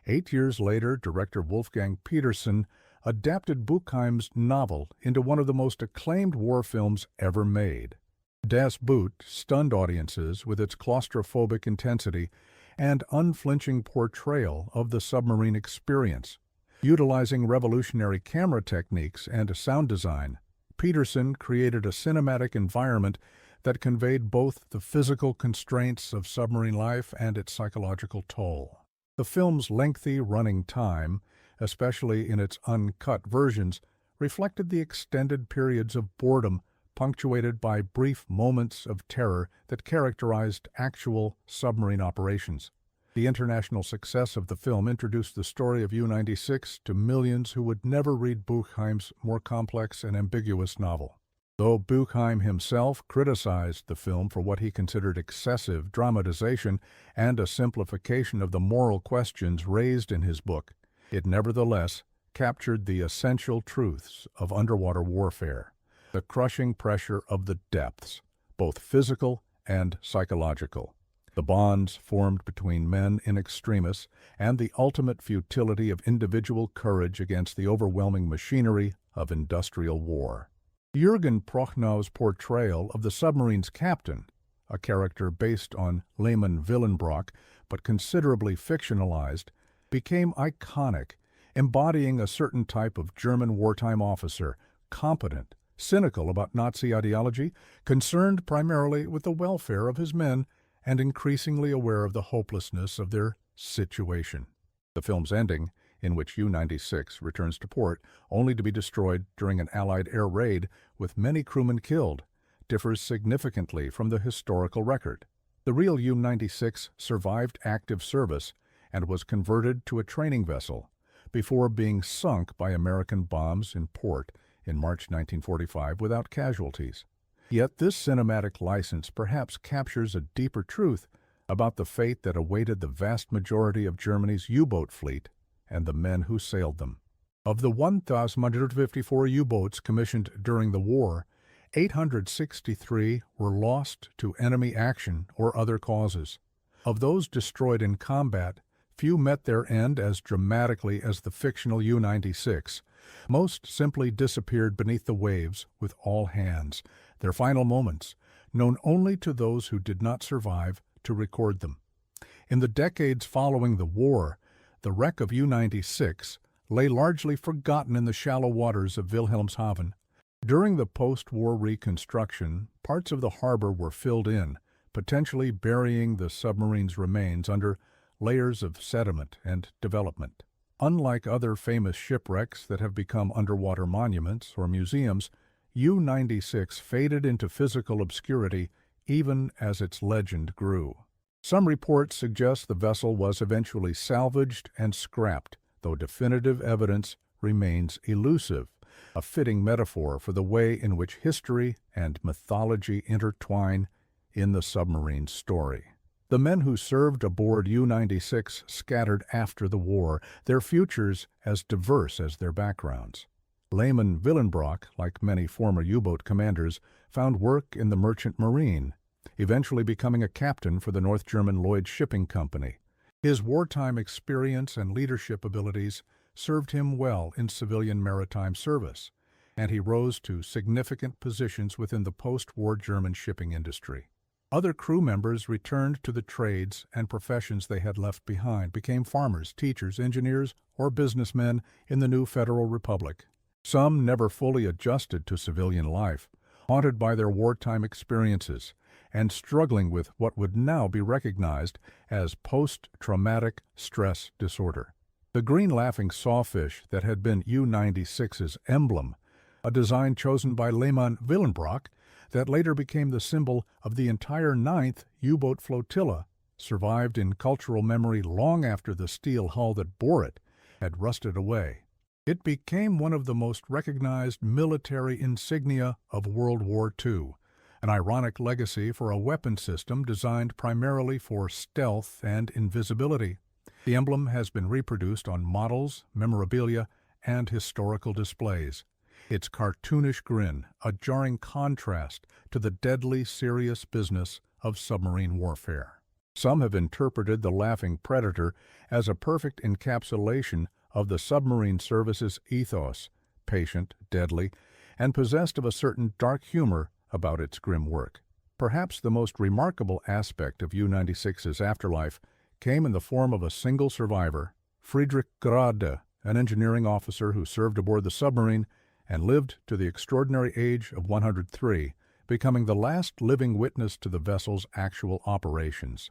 8 years later, director Wolfgang Petersen adapted Buchheim's novel into one of the most acclaimed war films ever made. Das Boot stunned audiences with its claustrophobic intensity and unflinching portrayal of the submarine experience. Utilizing revolutionary camera techniques and sound design, Petersen created a cinematic environment that conveyed both the physical constraints of submarine life and its psychological toll. The film's lengthy running time, especially in its uncut versions, reflected the extended periods of boredom punctuated by brief moments of terror that characterized actual submarine operations. The international success of the film introduced the story of U-96 to millions who would never read Buchheim's more complex and ambiguous novel. Though Buchheim himself criticized the film for what he considered excessive dramatization and a simplification of the moral questions raised in his book, it nevertheless captured the essential truths of underwater warfare, the crushing pressure of the depths, both physical and psychological, The bonds formed between men in extremis and the ultimate futility of individual courage against the overwhelming machinery of industrial war. Jürgen Prochnow's portrayal of the submarine's captain, a character based on Lehman Willenbrock but considerably fictionalized, became iconic, embodying a certain type of German wartime officer, competent, cynical about Nazi ideology, concerned primarily with the welfare of his men, and increasingly aware of the hopelessness of their situation. The film's ending, in which U-96 returns to port only to be destroyed during an Allied air raid with many crewmen killed, differs significantly from the historical record. The real U-96 survived active service and was converted to a training vessel before being sunk by American bombs in port in March 1945 without casualties. Yet this cinematic license perhaps captures a deeper truth about the fate that awaited the vast majority of Germany's U-boat fleet and the men who sailed them. Of the 1,154 U-boats commissioned during the war, 863 were lost to enemy action or other causes. Of those destroyed in combat, few met their end as dramatically as the fictional U-96. Most simply disappeared beneath the waves with all hands, their final moments, known only to those who did not survive to record them. In the decades following the war, the wreck of U-96 lay largely forgotten in the shallow waters of Wilhelmshaven. During the post-war reconstruction, parts of the harbor were filled in, potentially burying the submarine's remains under layers of sediment and development. Unlike other famous shipwrecks that have become underwater monuments or museums, U-96 faded into physical obscurity even as its legend grew. Some reports suggest the vessel was eventually salvaged and scrapped, though definitive evidence remains elusive, a fitting metaphor for the way in which history and mythology intertwine in the submarine story. The men who served aboard U-96 scattered after the war, their futures as diverse as their backgrounds. Lehman Willenbrock, like many former U-boat commanders, found work in the merchant marine, eventually becoming a captain for the North German Lloyd Shipping Company. His wartime experience and leadership abilities served him well in civilian maritime service, and he rose to significant positions within the post-war German shipping industry. Other crew members returned to the trades and professions they had left behind, became farmers, teachers, engineers, or businessmen in the new Federal Republic. Some never fully adjusted to civilian life, haunted by their wartime experiences, and struggling with what would now be recognized as post-traumatic stress disorder. The green laughing sawfish that had been U-96's emblem, a design chosen by Lehman Willenbrock that later became the symbol of the entire 9th U-boat flotilla, survived in cultural memory long after the steel hull that bore it had rusted away. It became one of the most recognized military insignia of World War II, an ironic legacy for a weapon system designed primarily for stealth and invisibility. The emblem has been reproduced on models, memorabilia, and historical displays. Its cartoonish grin, a jarring contrast to the deadly serious business of submarine warfare. Some have interpreted the laughing predator as a perfect encapsulation of the submarine service's ethos, patient, deadly, and possessed of a certain dark humor about its grim work. Perhaps the most remarkable aspect of U-96's afterlife came in the form of a single survivor, Friedrich Grade, an engineering officer who served aboard the submarine and lived to the extraordinary age of 103, becoming the last living witness to the vessel's actual operations.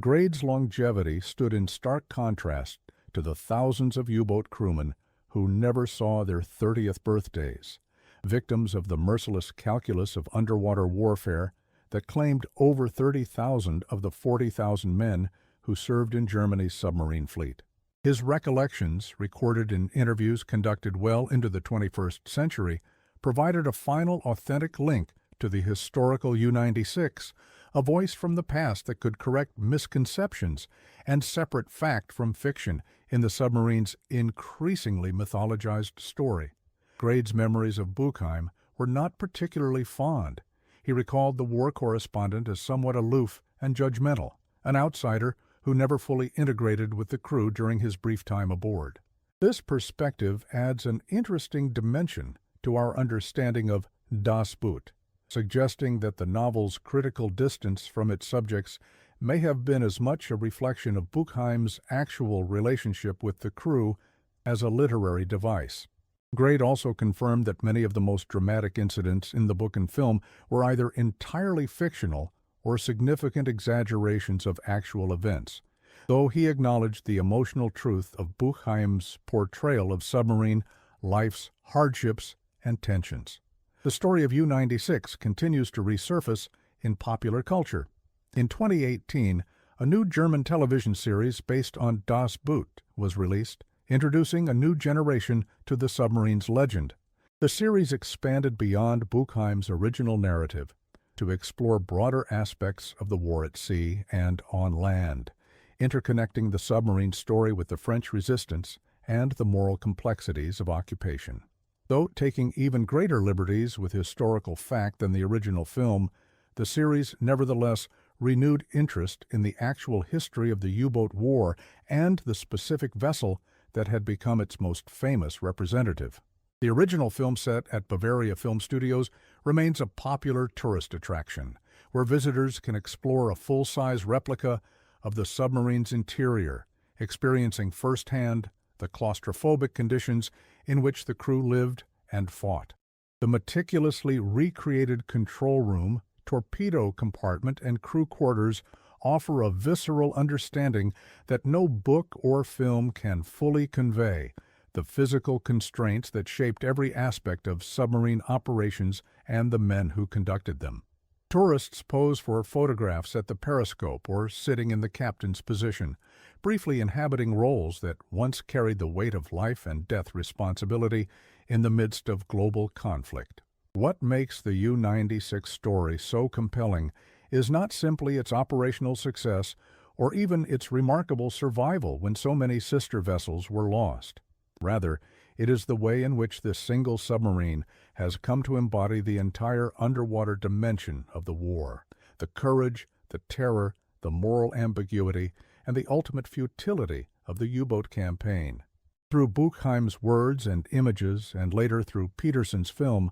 Grade's longevity stood in stark contrast to the thousands of U-boat crewmen who never saw their 30th birthdays, victims of the merciless calculus of underwater warfare that claimed over 30,000 of the 40,000 men who served in Germany's submarine fleet. His recollections, recorded in interviews conducted well into the 21st century, provided a final authentic link to the historical U-96, a voice from the past that could correct misconceptions and separate fact from fiction in the submarine's increasingly mythologized story. Grade's memories of Buchheim were not particularly fond. He recalled the war correspondent as somewhat aloof and judgmental, an outsider who never fully integrated with the crew during his brief time aboard. This perspective adds an interesting dimension to our understanding of Das Boot, suggesting that the novel's critical distance from its subjects may have been as much a reflection of Buchheim's actual relationship with the crew as a literary device. Grade also confirmed that many of the most dramatic incidents in the book and film were either entirely fictional or significant exaggerations of actual events, though he acknowledged the emotional truth of Buchheim's portrayal of submarine life's hardships and tensions. The story of U-96 continues to resurface in popular culture. In 2018, a new German television series based on Das Boot was released, introducing a new generation to the submarine's legend. The series expanded beyond Buchheim's original narrative to explore broader aspects of the war at sea and on land, interconnecting the submarine story with the French resistance and the moral complexities of occupation. Though taking even greater liberties with historical fact than the original film, the series nevertheless renewed interest in the actual history of the U-boat war and the specific vessel that had become its most famous representative. The original film set at Bavaria Film Studios remains a popular tourist attraction, where visitors can explore a full-size replica of the submarine's interior, experiencing firsthand the claustrophobic conditions in which the crew lived and fought. The meticulously recreated control room, torpedo compartment, and crew quarters offer a visceral understanding that no book or film can fully convey the physical constraints that shaped every aspect of submarine operations and the men who conducted them. Tourists pose for photographs at the periscope or sitting in the captain's position, briefly inhabiting roles that once carried the weight of life and death responsibility in the midst of global conflict. What makes the U-96 story so compelling is not simply its operational success or even its remarkable survival when so many sister vessels were lost. Rather, it is the way in which this single submarine has come to embody the entire underwater dimension of the war, the courage, the terror, the moral ambiguity, and the ultimate futility of the U-boat campaign. Through Buchheim's words and images, and later through Peterson's film,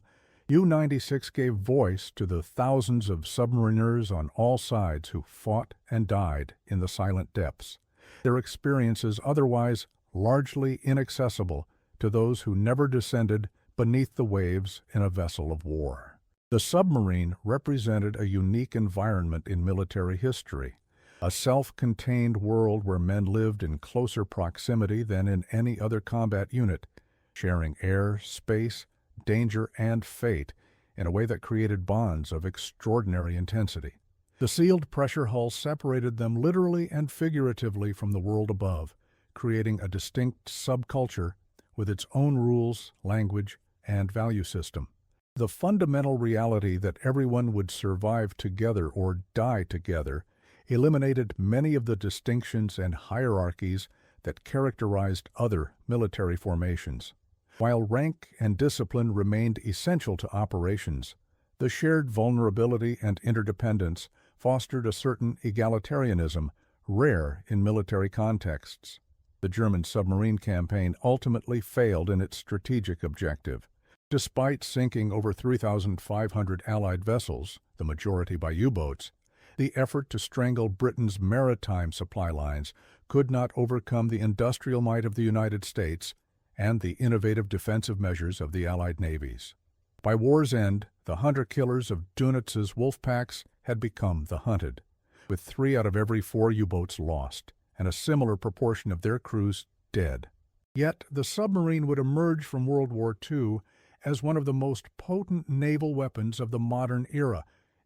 U-96 gave voice to the thousands of submariners on all sides who fought and died in the silent depths, their experiences otherwise largely inaccessible to those who never descended beneath the waves in a vessel of war. The submarine represented a unique environment in military history, a self-contained world where men lived in closer proximity than in any other combat unit, sharing air, space, danger, and fate in a way that created bonds of extraordinary intensity. The sealed pressure hull separated them literally and figuratively from the world above, creating a distinct subculture with its own rules, language, and value system. The fundamental reality that everyone would survive together or die together eliminated many of the distinctions and hierarchies that characterized other military formations. While rank and discipline remained essential to operations, the shared vulnerability and interdependence fostered a certain egalitarianism rare in military contexts. The German submarine campaign ultimately failed in its strategic objective. Despite sinking over 3,500 Allied vessels, the majority by U-boats, the effort to strangle Britain's maritime supply lines could not overcome the industrial might of the United States and the innovative defensive measures of the Allied navies. By war's end, the hunter-killers of Dunitz's wolf packs had become the hunted, with 3 out of every 4 U-boats lost, and a similar proportion of their crews dead. Yet the submarine would emerge from World War II as one of the most potent naval weapons of the modern era,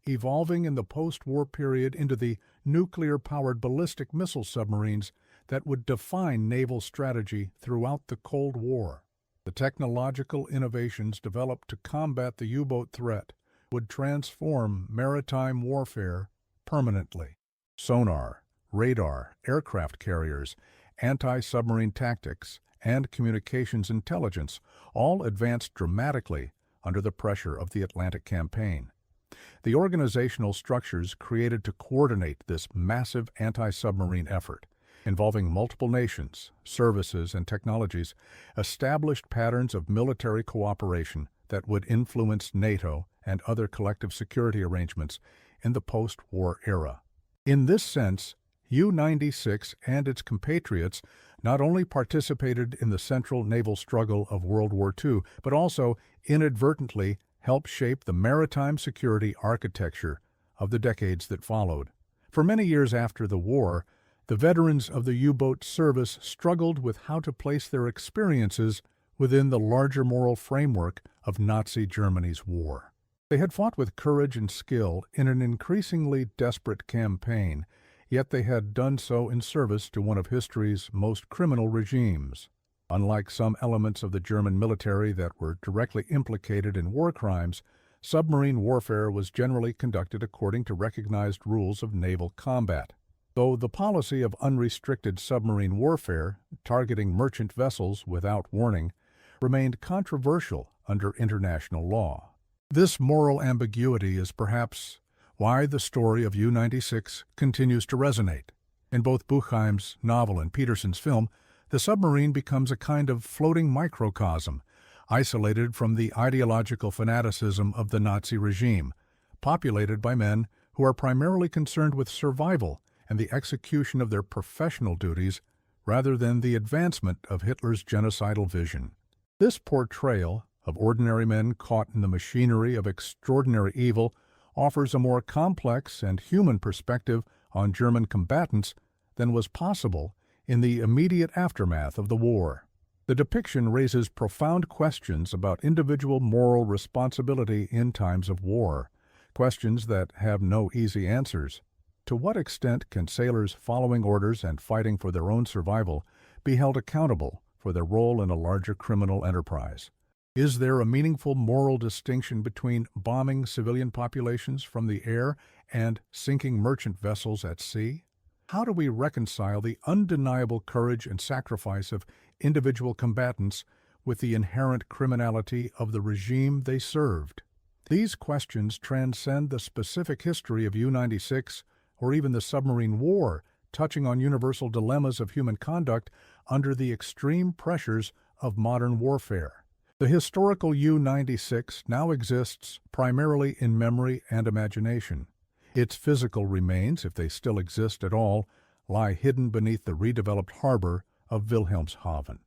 evolving in the post-war period into the nuclear-powered ballistic missile submarines that would define naval strategy throughout the Cold War. The technological innovations developed to combat the U-boat threat would transform maritime warfare permanently. Sonar, radar, aircraft carriers, anti-submarine tactics, and communications intelligence all advanced dramatically under the pressure of the Atlantic Campaign. the organizational structures created to coordinate this massive anti-submarine effort, involving multiple nations, services, and technologies, established patterns of military cooperation that would influence NATO and other collective security arrangements in the post-war era. In this sense, U-96 and its compatriots not only participated in the central naval struggle of World War II, but also inadvertently helped shape the maritime security architecture of the decades that followed. For many years after the war, the veterans of the U-boat service struggled with how to place their experiences within the larger moral framework of Nazi Germany's war. They had fought with courage and skill in an increasingly desperate campaign, yet they had done so in service to one of history's most criminal regimes. Unlike some elements of the German military that were directly implicated in war crimes, submarine warfare was generally conducted according to recognized rules of naval combat. Though the policy of unrestricted submarine warfare, targeting merchant vessels without warning, remained controversial under international law. This moral ambiguity is perhaps why the story of U-96 continues to resonate. In both Buchheim's novel and Peterson's film, the submarine becomes a kind of floating microcosm, isolated from the ideological fanaticism of the Nazi regime, populated by men who are primarily concerned with survival and the execution of their professional duties rather than the advancement of Hitler's genocidal vision. This portrayal of ordinary men caught in the machinery of extraordinary evil offers a more complex and human perspective on German combatants than was possible in the immediate aftermath of the war. The depiction raises profound questions about individual moral responsibility in times of war, questions that have no easy answers. To what extent can sailors following orders and fighting for their own survival be held accountable for their role in a larger criminal enterprise? Is there a meaningful moral distinction between bombing civilian populations from the air and sinking merchant vessels at sea? How do we reconcile the undeniable courage and sacrifice of individual combatants with the inherent criminality of the regime they served? These questions transcend the specific history of U-96 or even the submarine war, touching on universal dilemmas of human conduct under the extreme pressures of modern warfare. The historical U-96 now exists primarily in memory and imagination. Its physical remains, if they still exist at all, lie hidden beneath the redeveloped harbor of Wilhelmshaven.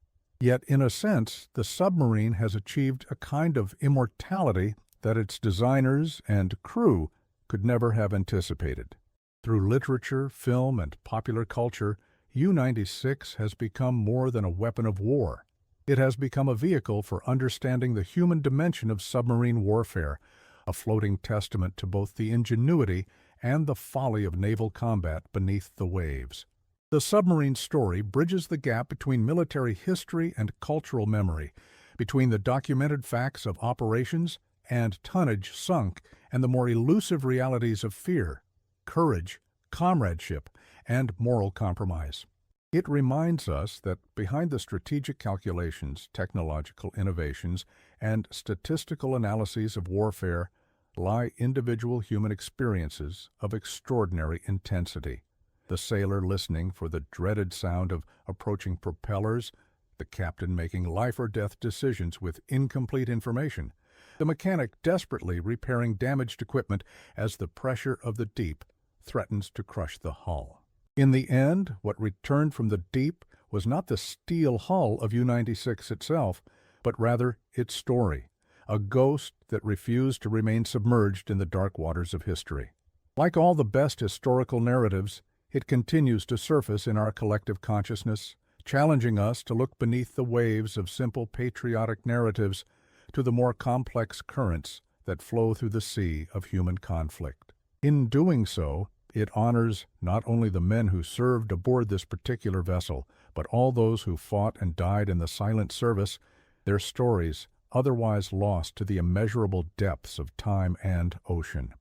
Yet, in a sense, the submarine has achieved a kind of immortality that its designers and crew could never have anticipated. Through literature, film, and popular culture, U-96 has become more than a weapon of war. It has become a vehicle for understanding the human dimension of submarine warfare, a floating testament to both the ingenuity and the folly of naval combat beneath the waves. The submarine story bridges the gap between military history and cultural memory, between the documented facts of operations and tonnage sunk and the more elusive realities of fear, courage, comradeship, and moral compromise. It reminds us that behind the strategic calculations, technological innovations, and statistical analyses of warfare lie individual human experiences of extraordinary intensity. The sailor listening for the dreaded sound of approaching propellers, the captain making life-or-death decisions with incomplete information, the mechanic desperately repairing damaged equipment as the pressure of the deep threatens to crush the hull. In the end, what returned from the deep was not the steel hull of U-96 itself, but rather its story, a ghost that refused to remain submerged in the dark waters of history. Like all the best historical narratives, it continues to surface in our collective consciousness, challenging us to look beneath the waves of simple patriotic narratives to the more complex currents that flow through the sea of human conflict. In doing so, it honors not only the men who served aboard this particular vessel, but all those who fought and died in the silent service, their stories otherwise lost to the immeasurable depths of time and ocean.